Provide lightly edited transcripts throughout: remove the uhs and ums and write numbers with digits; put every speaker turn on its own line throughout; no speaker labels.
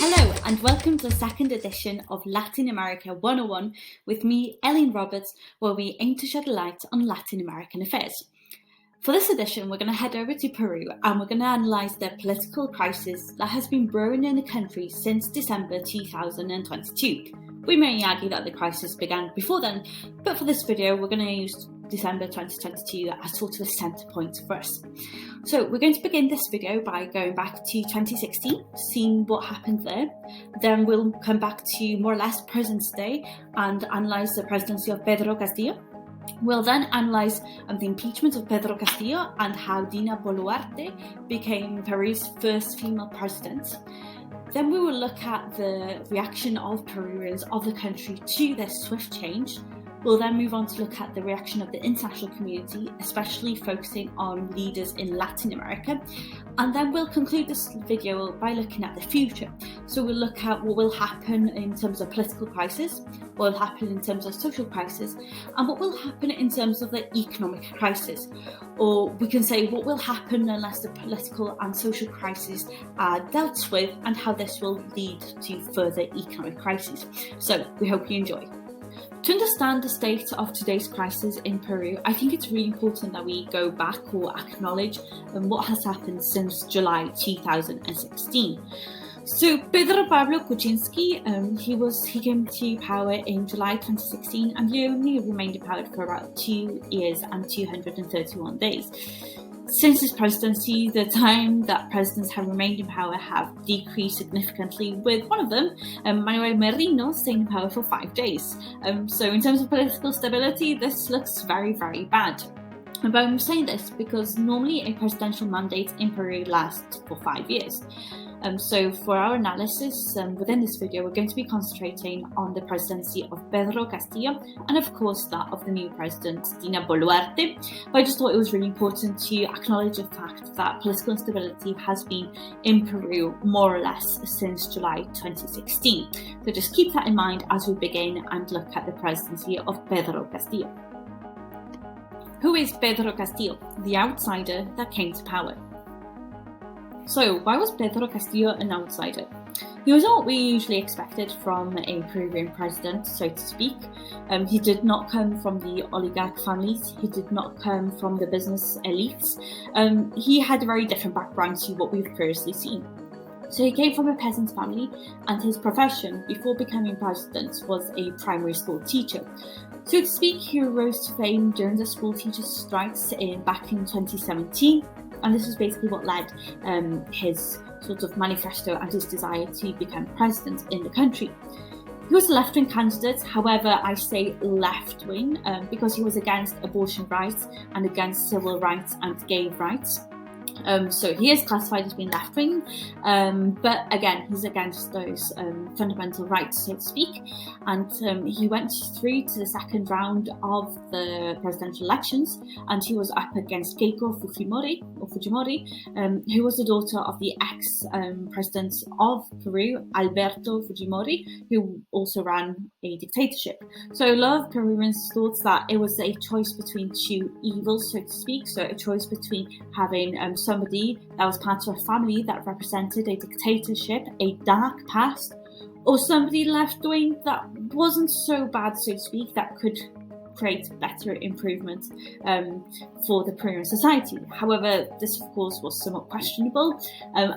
Hello and welcome to the second edition of Latin America 101 with me, Ellen Roberts, where we aim to shed light on Latin American affairs. For this edition, we're going to head over to Peru and we're going to analyse the political crisis that has been brewing in the country since December 2022. We may argue that the crisis began before then, but for this video, we're going to use December 2022 as sort of a centre point for us. So we're going to begin this video by going back to 2016, seeing what happened there. Then we'll come back to more or less present day and analyse the presidency of Pedro Castillo. We'll then analyse the impeachment of Pedro Castillo and how Dina Boluarte became Peru's first female president. Then we will look at the reaction of Peruvians of the country to this swift change. We'll then move on to look at the reaction of the international community, especially focusing on leaders in Latin America. And then we'll conclude this video by looking at the future. So we'll look at what will happen in terms of political crisis, what will happen in terms of social crisis, and what will happen in terms of the economic crisis. Or we can say what will happen unless the political and social crises are dealt with and how this will lead to further economic crises. So we hope you enjoy. To understand the state of today's crisis in Peru, I think it's really important that we go back or acknowledge what has happened since July 2016. So Pedro Pablo Kuczynski, he came to power in July 2016 and he only remained in power for about 2 years and 231 days. Since his presidency, the time that presidents have remained in power have decreased significantly, with one of them, Manuel Merino, staying in power for 5 days. So in terms of political stability, this looks very, very bad. But I'm saying this because normally a presidential mandate in Peru lasts for 5 years. So for our analysis within this video, we're going to be concentrating on the presidency of Pedro Castillo and of course that of the new president, Dina Boluarte. But I just thought it was really important to acknowledge the fact that political instability has been in Peru more or less since July 2016. So just keep that in mind as we begin and look at the presidency of Pedro Castillo. Who is Pedro Castillo, the outsider that came to power? So, why was Pedro Castillo an outsider? He was not what we usually expected from a Peruvian president, so to speak. He did not come from the oligarch families, he did not come from the business elites. He had a very different background to what we've previously seen. So he came from a peasant family and his profession before becoming president was a primary school teacher. So to speak, he rose to fame during the school teachers' strikes back in 2017. And this is basically what led his sort of manifesto and his desire to become president in the country. He was a left-wing candidate, however, I say left-wing because he was against abortion rights and against civil rights and gay rights. So he is classified as being left-wing, but again, he's against those fundamental rights, so to speak. And he went through to the second round of the presidential elections, and he was up against Keiko Fujimori, who was the daughter of the ex-president of Peru, Alberto Fujimori, who also ran a dictatorship. So a lot of Peruvians thought that it was a choice between two evils, so to speak. So a choice between having somebody that was part of a family that represented a dictatorship, a dark past, or somebody left-wing that wasn't so bad, so to speak, that could create better improvement for the Peruvian society. However, this of course was somewhat questionable,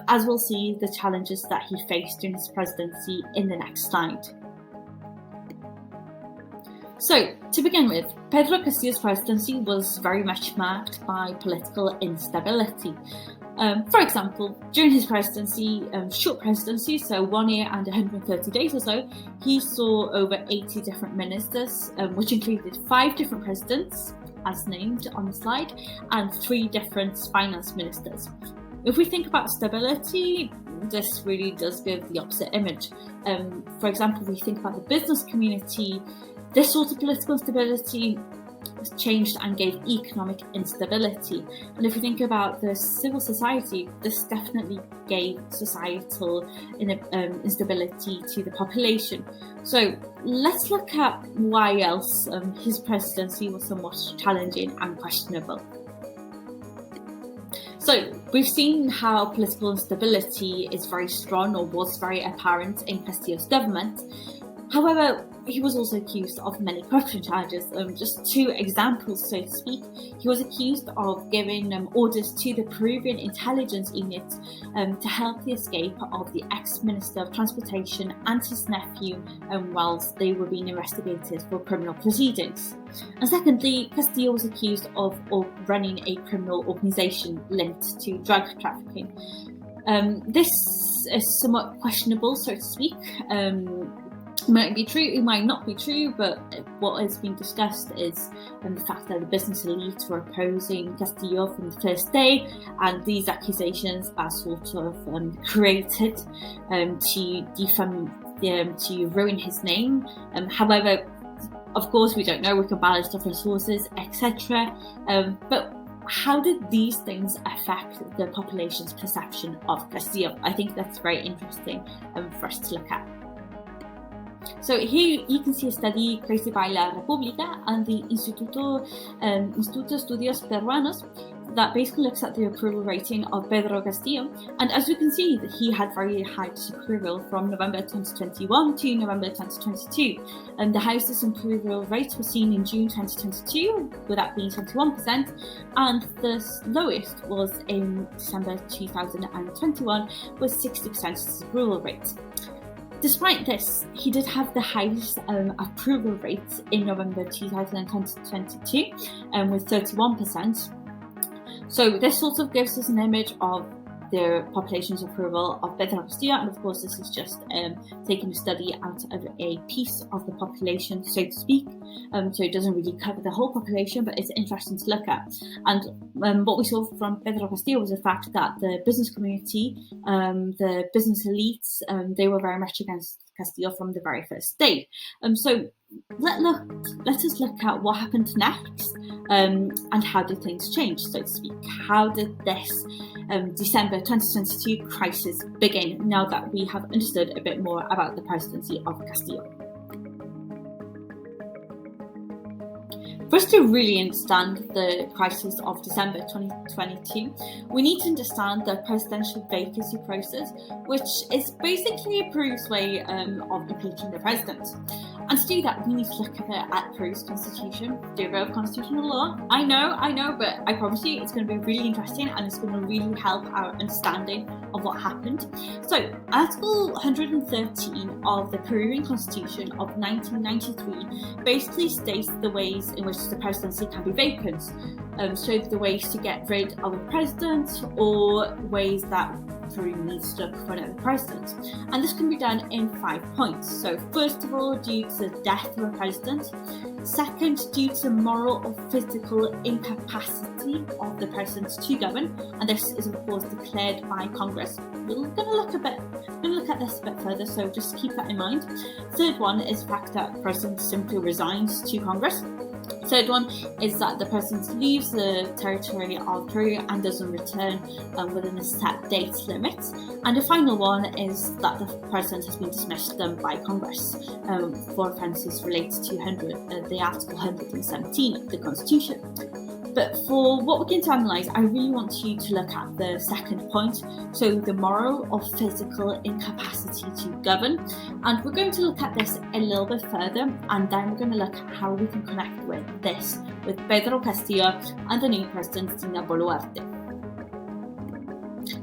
as we'll see the challenges that he faced during his presidency in the next slide. So, to begin with, Pedro Castillo's presidency was very much marked by political instability. For example, during his presidency, short presidency, so 1 year and 130 days or so, he saw over 80 different ministers, which included 5 different presidents, as named on the slide, and 3 different finance ministers. If we think about stability, this really does give the opposite image. For example, if we think about the business community, this sort of political instability changed and gave economic instability. And if we think about the civil society, this definitely gave societal instability to the population. So let's look at why else his presidency was somewhat challenging and questionable. So we've seen how political instability is very strong, or was very apparent, in Castillo's government. However, he was also accused of many corruption charges. Just two examples, so to speak. He was accused of giving orders to the Peruvian intelligence unit to help the escape of the ex-Minister of Transportation and his nephew whilst they were being investigated for criminal proceedings. And secondly, Castillo was accused of running a criminal organisation linked to drug trafficking. This is somewhat questionable, so to speak. It might be true, it might not be true, but what is being discussed is the fact that the business elite were opposing Castillo from the first day, and these accusations are sort of created to defame, to ruin his name. However, of course, we don't know, we can balance different sources, etc. But how did these things affect the population's perception of Castillo? I think that's very interesting for us to look at. So here you can see a study created by La República and the Instituto Estudios Peruanos that basically looks at the approval rating of Pedro Castillo. And as you can see, he had very high disapproval from November 2021 to November 2022. And the highest approval rates were seen in June 2022, with that being 21%, and the lowest was in December 2021, with 60% disapproval rate. Despite this, he did have the highest approval rate in November 2022, with 31%. So this sort of gives us an image of the population's approval of Pedro Castillo, and of course this is just taking a study out of a piece of the population, so to speak. So it doesn't really cover the whole population, but it's interesting to look at. And what we saw from Pedro Castillo was the fact that the business community, the business elites, they were very much against Castillo from the very first day. So let us look at what happened next, and how did things change, so to speak. How did this December 2022 crisis begin, now that we have understood a bit more about the presidency of Castillo? For us to really understand the crisis of December 2022, we need to understand the presidential vacancy process, which is basically Peru's way of impeaching the president. And to do that, we need to look at Peru's constitution, do a bit of constitutional law. I know, but I promise you it's going to be really interesting, and it's going to really help our understanding of what happened. So, Article 113 of the Peruvian Constitution of 1993 basically states the ways in which the presidency can be vacant. So the ways to get rid of a president, or ways that Peru needs to look for another president. And this can be done in 5 points. So first of all, due to the death of a president. Second, due to moral or physical incapacity of the president to govern, and this is of course declared by Congress. We're going to look at this a bit further, so just keep that in mind. Third one is the fact that the president simply resigns to Congress. Third one is that the president leaves the territory of Peru and doesn't return within a set date limit. And the final one is that the president has been dismissed by Congress for offences related to the Article 117 of the Constitution. But for what we're going to analyse, I really want you to look at the second point, so the moral or physical incapacity to govern. And we're going to look at this a little bit further, and then we're going to look at how we can connect with this, with Pedro Castillo and the new president, Dina Boluarte.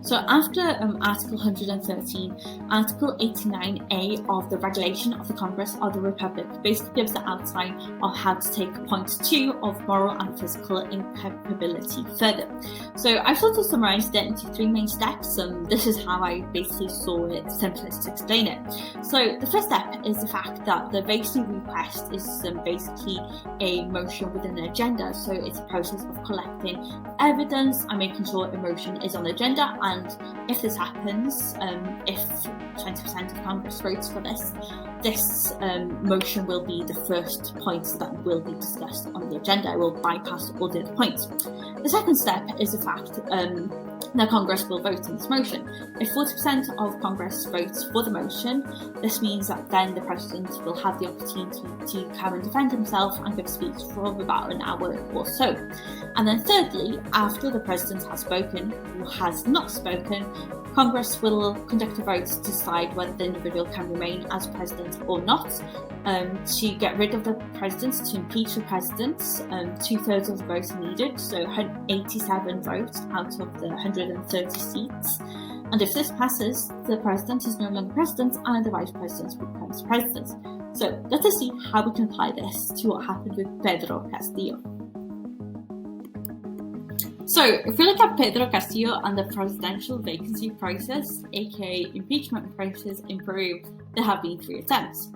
So after Article 113, Article 89A of the Regulation of the Congress of the Republic basically gives the outline of how to take point 2 of moral and physical incapability further. So I've sort of summarised it into 3 main steps, and this is how I basically saw it simplest to explain it. So the first step is the fact that the vacancy request is basically a motion within an agenda. So it's a process of collecting evidence and making sure a motion is on the agenda. And if this happens, if 20% of Congress votes for this motion will be the first point that will be discussed on the agenda. It will bypass all the other points. The second step is the fact the Congress will vote on this motion. If 40% of Congress votes for the motion, this means that then the President will have the opportunity to come and defend himself and give a speech for about an hour or so. And then thirdly, after the President has spoken or has not spoken, Congress will conduct a vote to decide whether the individual can remain as President or not. To get rid of the President, to impeach the President, 2/3 of the votes are needed, so 87 votes out of the 130 seats. And if this passes, the President is no longer President and the Vice President becomes President. So let us see how we can apply this to what happened with Pedro Castillo. So if we look at Pedro Castillo and the presidential vacancy process, aka impeachment process in Peru, there have been 3 attempts.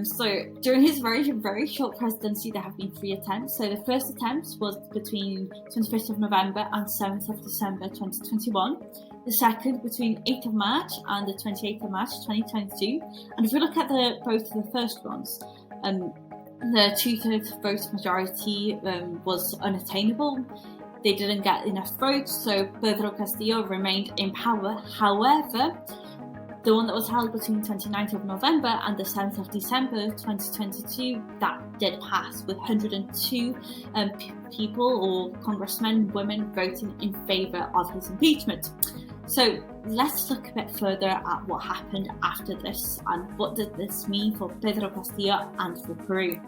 So during his very short presidency, there have been 3 attempts. So the first attempt was between 25th of November and 7th of December 2021. The second between 8th of March and the 28th of March 2022. And if we look at both of the first ones, the 2/3 vote majority was unattainable. They didn't get enough votes, so Pedro Castillo remained in power. However, the one that was held between 29th of November and the 7th of December 2022, that did pass with 102 people or congressmen, women voting in favour of his impeachment. So let's look a bit further at what happened after this and what did this mean for Pedro Castillo and for Peru.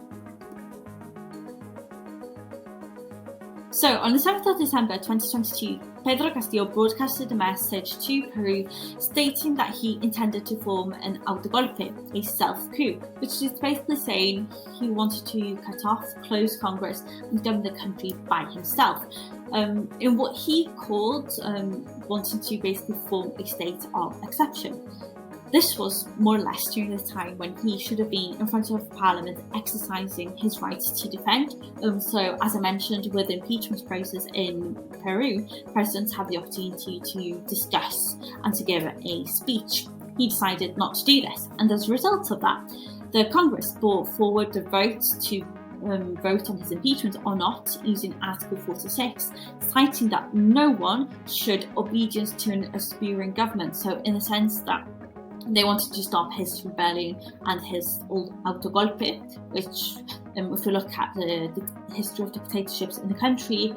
So on the 7th of December 2022, Pedro Castillo broadcasted a message to Peru stating that he intended to form an autogolpe, a self-coup, which is basically saying he wanted to cut off, close Congress and govern the country by himself. In what he called wanting to basically form a state of exception. This was more or less during the time when he should have been in front of Parliament exercising his rights to defend. So, as I mentioned, with the impeachment process in Peru, presidents have the opportunity to discuss and to give a speech. He decided not to do this, and as a result of that, the Congress brought forward the vote to vote on his impeachment or not using Article 46, citing that no one should obedience to an aspiring government. So, in the sense that they wanted to stop his rebellion and his autogolpe, which, if we look at the history of dictatorships in the country,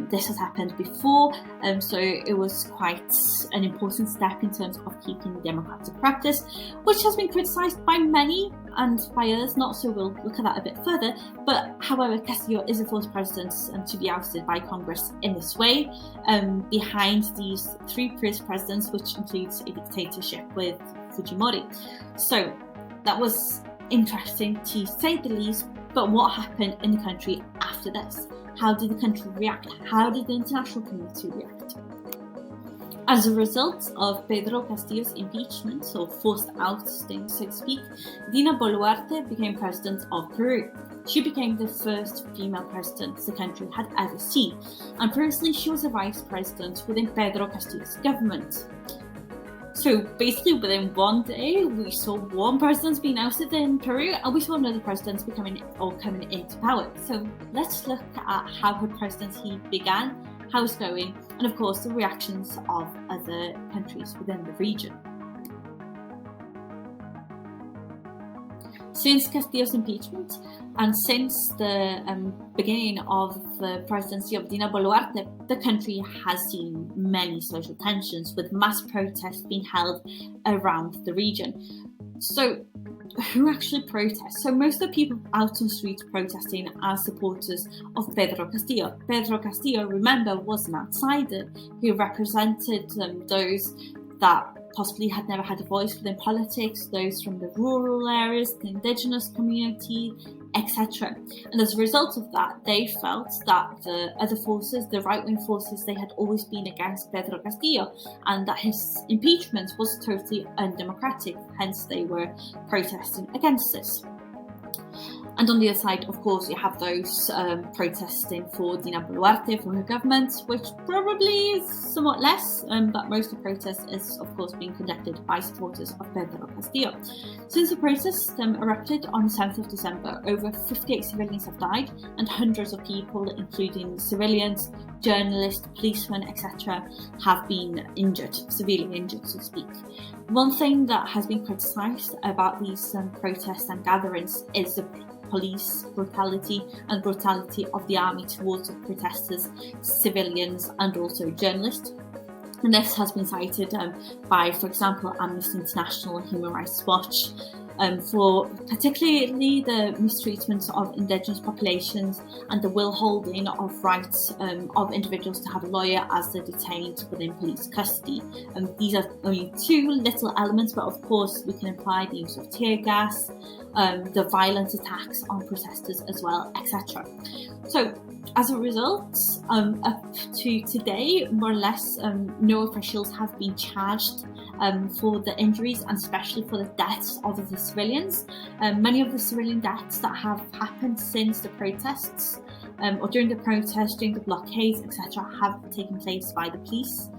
this has happened before, so it was quite an important step in terms of keeping democratic practice, which has been criticised by many and by others not, so we'll look at that a bit further. But however, Castillo is the fourth president to be ousted by Congress in this way, behind these 3 previous presidents, which includes a dictatorship with Fujimori. So that was interesting to say the least, but what happened in the country after this? How did the country react? How did the international community react? As a result of Pedro Castillo's impeachment, or forced ousting, so to speak, Dina Boluarte became president of Peru. She became the first female president the country had ever seen, and previously she was a vice president within Pedro Castillo's government. So basically within one day, we saw one president being ousted in Peru and we saw another president coming into power. So let's look at how her presidency began, how it's going, and of course the reactions of other countries within the region. Since Castillo's impeachment and since the beginning of the presidency of Dina Boluarte, the country has seen many social tensions with mass protests being held around the region. So who actually protests? So most of the people out on the streets protesting are supporters of Pedro Castillo. Pedro Castillo, remember, was an outsider who represented those that possibly had never had a voice within politics, those from the rural areas, the indigenous community, etc. And as a result of that, they felt that the other forces, the right-wing forces, they had always been against Pedro Castillo and that his impeachment was totally undemocratic, hence they were protesting against this. And on the other side, of course, you have those protesting for Dina Boluarte, for her government, which probably is somewhat less, but most of the protest is, of course, being conducted by supporters of Pedro Castillo. Since the protests erupted on the 7th of December, over 58 civilians have died, and hundreds of people, including civilians, journalists, policemen, etc., have been injured, severely injured, so to speak. One thing that has been criticised about these protests and gatherings is the police brutality and brutality of the army towards the protesters, civilians, and also journalists. And this has been cited by, for example, Amnesty International and Human Rights Watch, for particularly the mistreatment of indigenous populations and the withholding of rights of individuals to have a lawyer as they're detained within police custody. These are only two little elements, but of course we can apply the use of tear gas, the violent attacks on protesters as well, etc. So as a result, up to today, more or less, no officials have been charged for the injuries and especially for the deaths of the civilians. Many of the civilian deaths that have happened since the protests or during the protests, during the blockades, etc., have taken place by the police.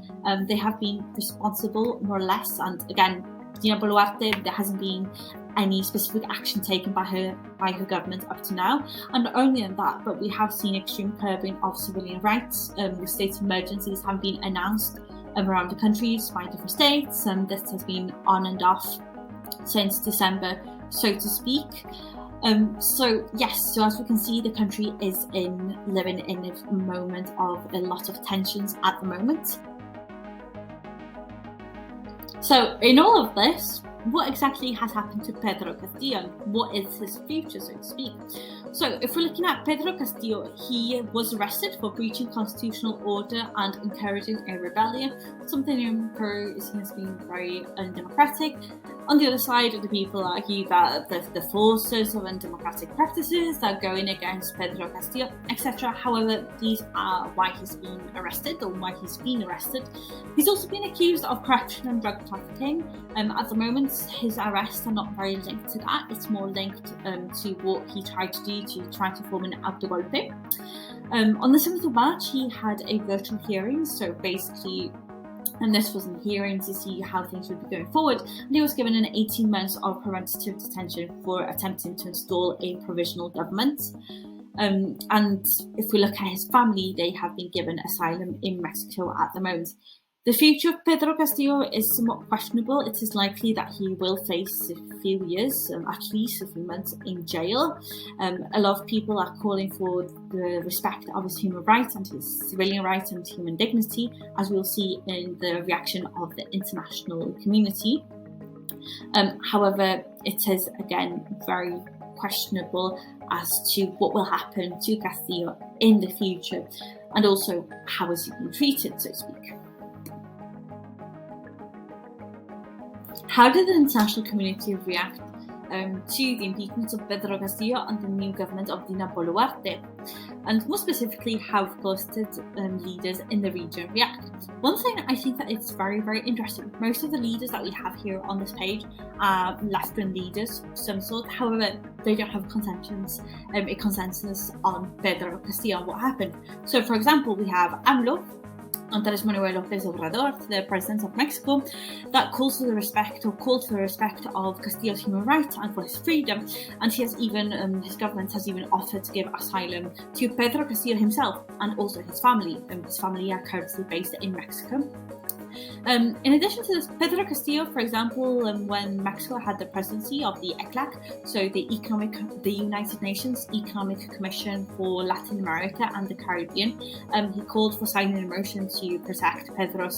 They have been responsible, more or less, and again, Dina Boluarte, there hasn't been any specific action taken by her government up to now. And not only in that, but we have seen extreme curbing of civilian rights. The state of emergencies have been announced around the countries by different states, and this has been on and off since December, so to speak. So as we can see, the country is living in a moment of a lot of tensions at the moment. So in all of this, what exactly has happened to Pedro Castillo? What is his future, so to speak? So if we're looking at Pedro Castillo, he was arrested for breaching constitutional order and encouraging a rebellion, something in Peru is seen as being very undemocratic. On the other side, the people argue that the forces of undemocratic practices are going against Pedro Castillo, etc. However, these are why he's been arrested, or why he's been arrested. He's also been accused of corruption and drug trafficking. At the moment, his arrests are not very linked to that. It's more linked to what he tried to do to try to form an autogolpe. On the 7th of March, he had a virtual hearing, so basically, and this was a hearing to see how things would be going forward, and he was given an 18 months of preventative detention for attempting to install a provisional government. And if we look at his family, they have been given asylum in Mexico at the moment. The future of Pedro Castillo is somewhat questionable. It is likely that he will face a few years, at least a few months, in jail. A lot of people are calling for the respect of his human rights and his civilian rights and human dignity, as we'll see in the reaction of the international community. However, it is again very questionable as to what will happen to Castillo in the future, and also how is he being treated, so to speak. How did the international community react to the impeachment of Pedro Castillo and the new government of Dina Boluarte? And more specifically, how closeted leaders in the region react? One thing I think that it's very, very interesting. Most of the leaders that we have here on this page are left-wing leaders of some sort. However, they don't have a consensus on Pedro Castillo and what happened. So, for example, we have AMLO, Andrés Manuel López Obrador, the president of Mexico, that called for the respect of Castillo's human rights and for his freedom, and he has even his government has even offered to give asylum to Pedro Castillo himself and also his family. His family are currently based in Mexico. In addition to this, Pedro Castillo, for example, when Mexico had the presidency of the ECLAC, so the United Nations Economic Commission for Latin America and the Caribbean, he called for signing a motion to protect Pedro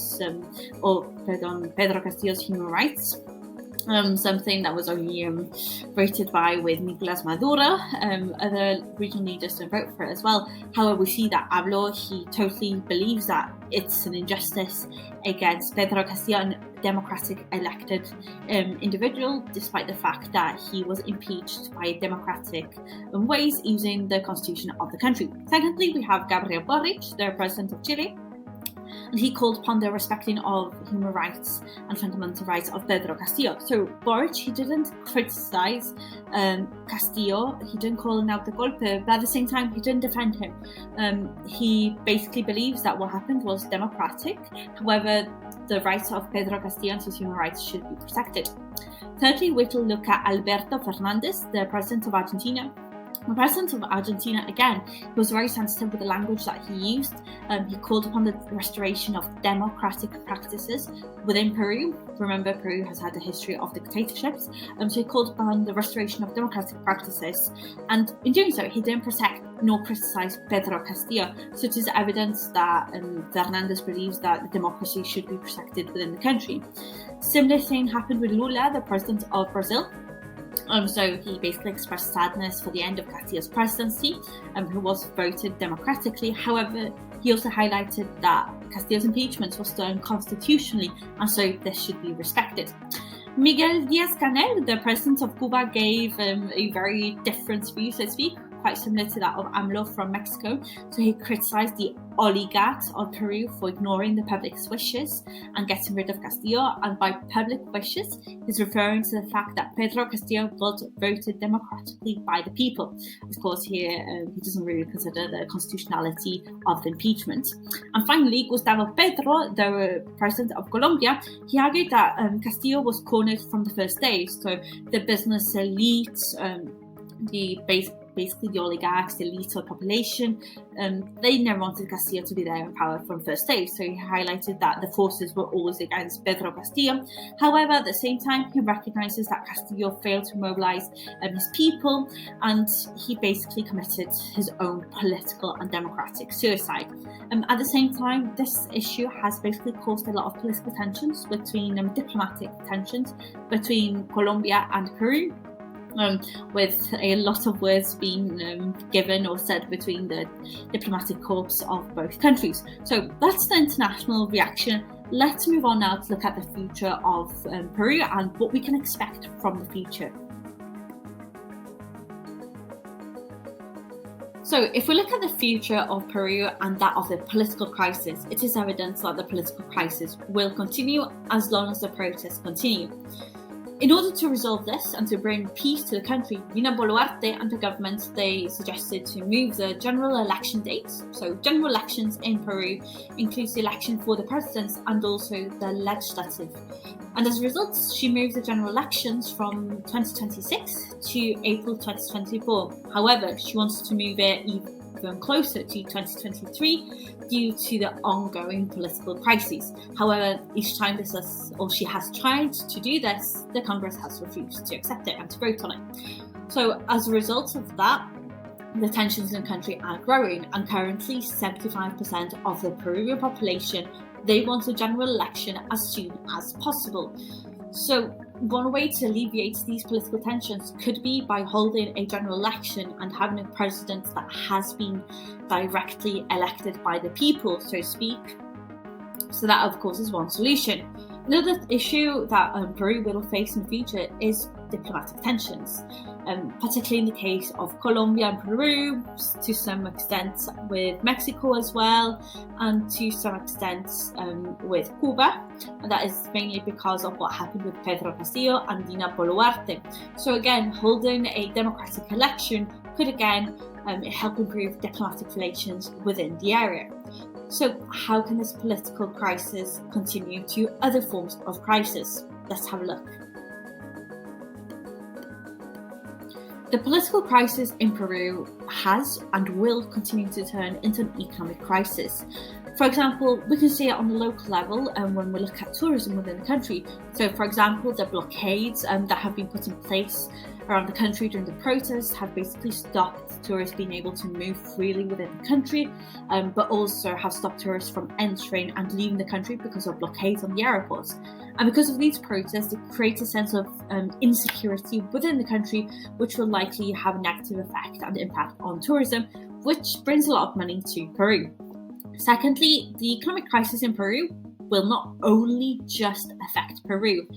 Castillo's human rights. Something that was only voted by with Nicolás Maduro. Other regional leaders don't vote for it as well. However, we see that AMLO, he totally believes that it's an injustice against Pedro Castillo, a democratic elected individual, despite the fact that he was impeached by democratic ways using the constitution of the country. Secondly, we have Gabriel Boric, the president of Chile. and he called upon the respecting of human rights and fundamental rights of Pedro Castillo. So Boric, he didn't criticize Castillo, he didn't call him autogolpe, but at the same time, he didn't defend him. He basically believes that what happened was democratic. However, the rights of Pedro Castillo and his human rights should be protected. Thirdly, we will look at Alberto Fernandez, the president of Argentina. The president of Argentina, again, was very sensitive with the language that he used. He called upon the restoration of democratic practices within Peru. Remember, Peru has had a history of dictatorships, so he called upon the restoration of democratic practices. And in doing so, he didn't protect nor criticize Pedro Castillo, so it is evidence that Fernandez believes that democracy should be protected within the country. Similar thing happened with Lula, the president of Brazil. So he basically expressed sadness for the end of Castillo's presidency, who was voted democratically. However, he also highlighted that Castillo's impeachment was done constitutionally, and so this should be respected. Miguel Díaz-Canel, the president of Cuba, gave a very different view, so to speak, quite similar to that of AMLO from Mexico. So he criticized the oligarchs of Peru for ignoring the public's wishes and getting rid of Castillo. And by public wishes, he's referring to the fact that Pedro Castillo was voted democratically by the people. Of course, here he doesn't really consider the constitutionality of the impeachment. And finally, Gustavo Petro, the president of Colombia, he argued that Castillo was cornered from the first day. So the business elite, basically the oligarchs, the elite of the population, they never wanted Castillo to be there in power from first day. So he highlighted that the forces were always against Pedro Castillo. However, at the same time, he recognizes that Castillo failed to mobilize his people, and he basically committed his own political and democratic suicide. At the same time, this issue has basically caused a lot of political tensions between diplomatic tensions between Colombia and Peru. With a lot of words being given or said between the diplomatic corps of both countries. So that's the international reaction. Let's move on now to look at the future of Peru and what we can expect from the future. So if we look at the future of Peru and that of the political crisis, it is evident that the political crisis will continue as long as the protests continue. In order to resolve this and to bring peace to the country, Dina Boluarte and the government, they suggested to move the general election dates. So general elections in Peru includes the election for the president and also the legislative. And as a result, she moved the general elections from 2026 to April 2024. However, she wants to move it even closer to 2023 due to the ongoing political crises. However, each time she has tried to do this, the Congress has refused to accept it and to vote on it. So as a result of that, the tensions in the country are growing, and currently 75% of the Peruvian population, they want a general election as soon as possible. So one way to alleviate these political tensions could be by holding a general election and having a president that has been directly elected by the people, so to speak. So that, of course, is one solution. Another issue that Peru will face in the future is diplomatic tensions, particularly in the case of Colombia and Peru, to some extent with Mexico as well, and to some extent with Cuba. And that is mainly because of what happened with Pedro Castillo and Dina Boluarte. So again, holding a democratic election could again help improve diplomatic relations within the area. So how can this political crisis continue to other forms of crisis? Let's have a look. The political crisis in Peru has and will continue to turn into an economic crisis. For example, we can see it on the local level when we look at tourism within the country. So, for example, the blockades that have been put in place around the country during the protests have basically stopped tourists being able to move freely within the country, but also have stopped tourists from entering and leaving the country because of blockades on the airports. And because of these protests, it creates a sense of insecurity within the country, which will likely have a negative effect and impact on tourism, which brings a lot of money to Peru. Secondly, the economic crisis in Peru will not only just affect Peru,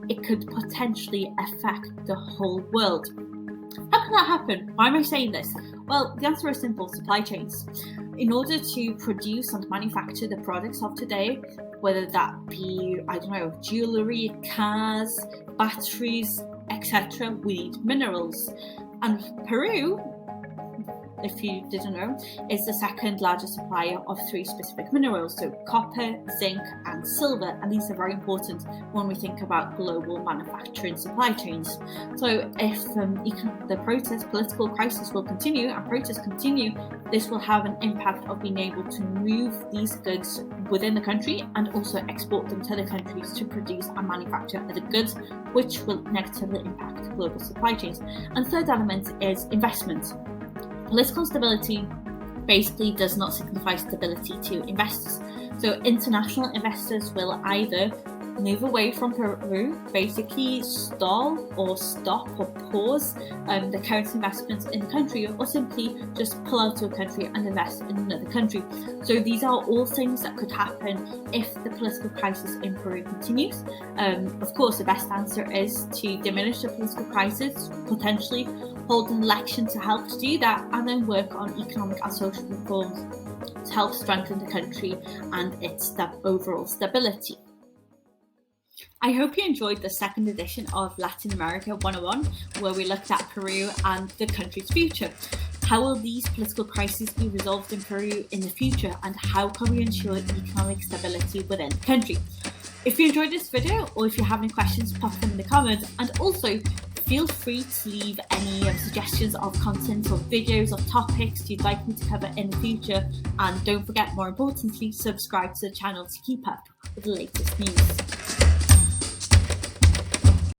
it could potentially affect the whole world. How can that happen? Why am I saying this? Well, the answer is simple: supply chains. in order to produce and manufacture the products of today, whether that be, jewellery, cars, batteries, etc., we need minerals. And Peru, if you didn't know, is the second largest supplier of 3 specific minerals, so copper, zinc and silver, and these are very important when we think about global manufacturing supply chains. So if the political crisis will continue and protests continue, this will have an impact of being able to move these goods within the country and also export them to other countries to produce and manufacture other goods, which will negatively impact global supply chains. And third element is investment. Political stability basically does not signify stability to investors. So international investors will either move away from Peru, basically stall or stop or pause the current investments in the country, or simply just pull out of a country and invest in another country. So these are all things that could happen if the political crisis in Peru continues. Of course, the best answer is to diminish the political crisis, potentially hold an election to help to do that, and then work on economic and social reforms to help strengthen the country and its overall stability. I hope you enjoyed the second edition of Latin America 101, where we looked at Peru and the country's future. How will these political crises be resolved in Peru in the future, and how can we ensure economic stability within the country? If you enjoyed this video, or if you have any questions, pop them in the comments, and also feel free to leave any suggestions of content or videos or topics you'd like me to cover in the future, and don't forget, more importantly, subscribe to the channel to keep up with the latest news.